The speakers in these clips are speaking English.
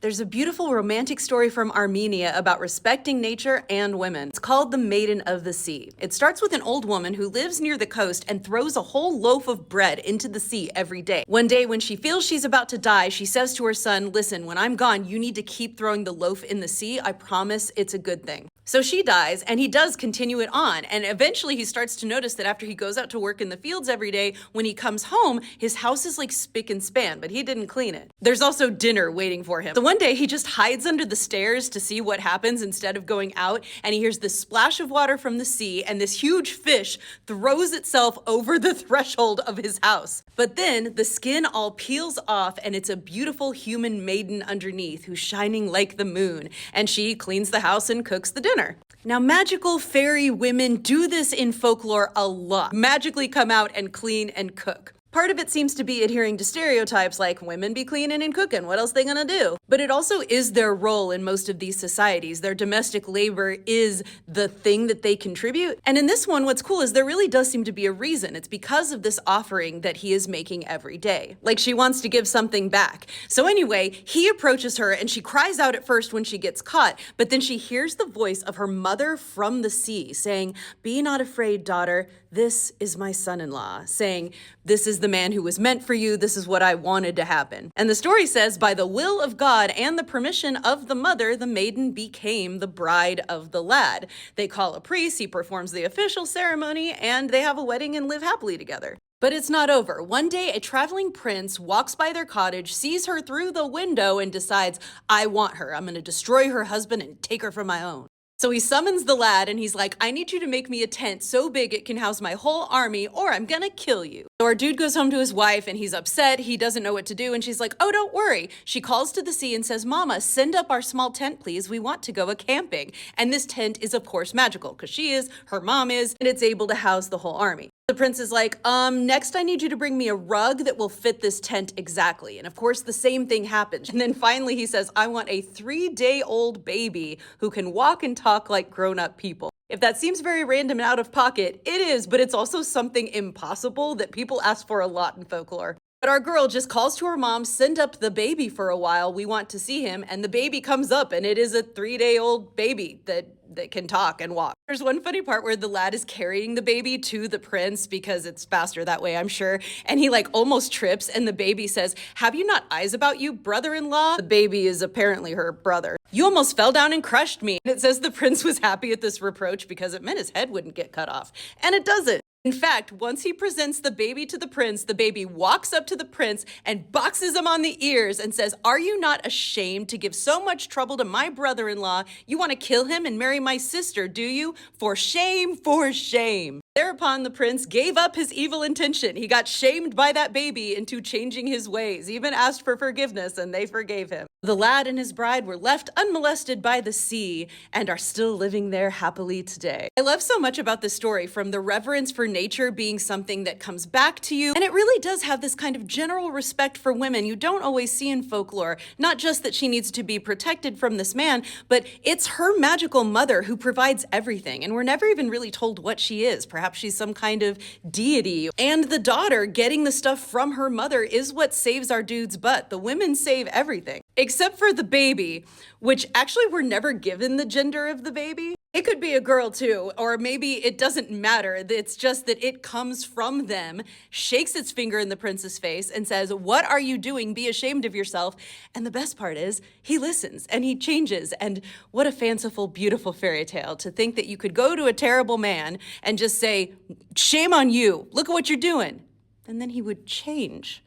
There's a beautiful romantic story from Armenia about respecting nature and women. It's called The Maiden of the Sea. It starts with an old woman who lives near the coast and throws a whole loaf of bread into the sea every day. One day when she feels she's about to die, she says to her son, "Listen, when I'm gone, you need to keep throwing the loaf in the sea. I promise it's a good thing." So she dies, and he does continue it on. And eventually he starts to notice that after he goes out to work in the fields every day, when he comes home, his house is like spick and span, but he didn't clean it. There's also dinner waiting for him. So one day he just hides under the stairs to see what happens instead of going out, and he hears this splash of water from the sea, and this huge fish throws itself over the threshold of his house. But then the skin all peels off, and it's a beautiful human maiden underneath who's shining like the moon, and she cleans the house and cooks the dinner. Now, magical fairy women do this in folklore a lot. Magically come out and clean and cook. Part of it seems to be adhering to stereotypes like women be cleaning and cooking, what else they gonna do? But it also is their role in most of these societies. Their domestic labor is the thing that they contribute. And in this one, what's cool is there really does seem to be a reason. It's because of this offering that he is making every day. Like she wants to give something back. So anyway, he approaches her and she cries out at first when she gets caught, but then she hears the voice of her mother from the sea saying, "Be not afraid, daughter. This is my son-in-law," saying, "This is the man who was meant for you. This is what I wanted to happen." And the story says, by the will of God and the permission of the mother, the maiden became the bride of the lad. They call a priest, he performs the official ceremony, and they have a wedding and live happily together. But it's not over. One day, a traveling prince walks by their cottage, sees her through the window, and decides, "I want her. I'm going to destroy her husband and take her for my own." So he summons the lad and he's like, "I need you to make me a tent so big it can house my whole army or I'm gonna kill you." So our dude goes home to his wife and he's upset. He doesn't know what to do. And she's like, "Oh, don't worry." She calls to the sea and says, "Mama, send up our small tent, please. We want to go a-camping." And this tent is, of course, magical because she is, her mom is, and it's able to house the whole army. The prince is like, next I need you to bring me a rug that will fit this tent exactly." And of course, the same thing happens. And then finally he says, "I want a 3-day-old baby who can walk and talk like grown-up people." If that seems very random and out of pocket, it is, but it's also something impossible that people ask for a lot in folklore. But our girl just calls to her mom, "Send up the baby for a while. We want to see him." And the baby comes up and it is a 3-day-old baby that can talk and walk. There's one funny part where the lad is carrying the baby to the prince because it's faster that way, I'm sure. And he like almost trips and the baby says, "Have you not eyes about you, brother-in-law?" The baby is apparently her brother. "You almost fell down and crushed me." And it says the prince was happy at this reproach because it meant his head wouldn't get cut off. And it doesn't. In fact, once he presents the baby to the baby walks up to the prince and boxes him on the ears and says, "Are you not ashamed to give so much trouble to my brother-in-law? You want to kill him and marry my sister, do you? For shame, for shame." Thereupon the prince gave up his evil intention. He got shamed by that baby into changing his ways, even asked for forgiveness, and they forgave him. The lad and his bride were left unmolested by the sea and are still living there happily today. I love so much about this story, from the reverence for nature being something that comes back to you, and it really does have this kind of general respect for women you don't always see in folklore. Not just that she needs to be protected from this man, but it's her magical mother who provides everything, and we're never even really told what she is. Perhaps she's some kind of deity. And the daughter getting the stuff from her mother is what saves our dude's butt. The women save everything. Except for the baby, which actually we're never given the gender of the baby. It could be a girl too, or maybe it doesn't matter. It's just that it comes from them, shakes its finger in the prince's face and says, "What are you doing? Be ashamed of yourself." And the best part is he listens and he changes. And what a fanciful, beautiful fairy tale to think that you could go to a terrible man and just say, "Shame on you. Look at what you're doing." And then he would change.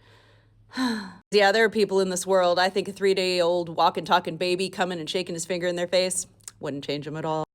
Yeah, there are people in this world. I think a 3-day-old walking, talking baby coming and shaking his finger in their face wouldn't change them at all.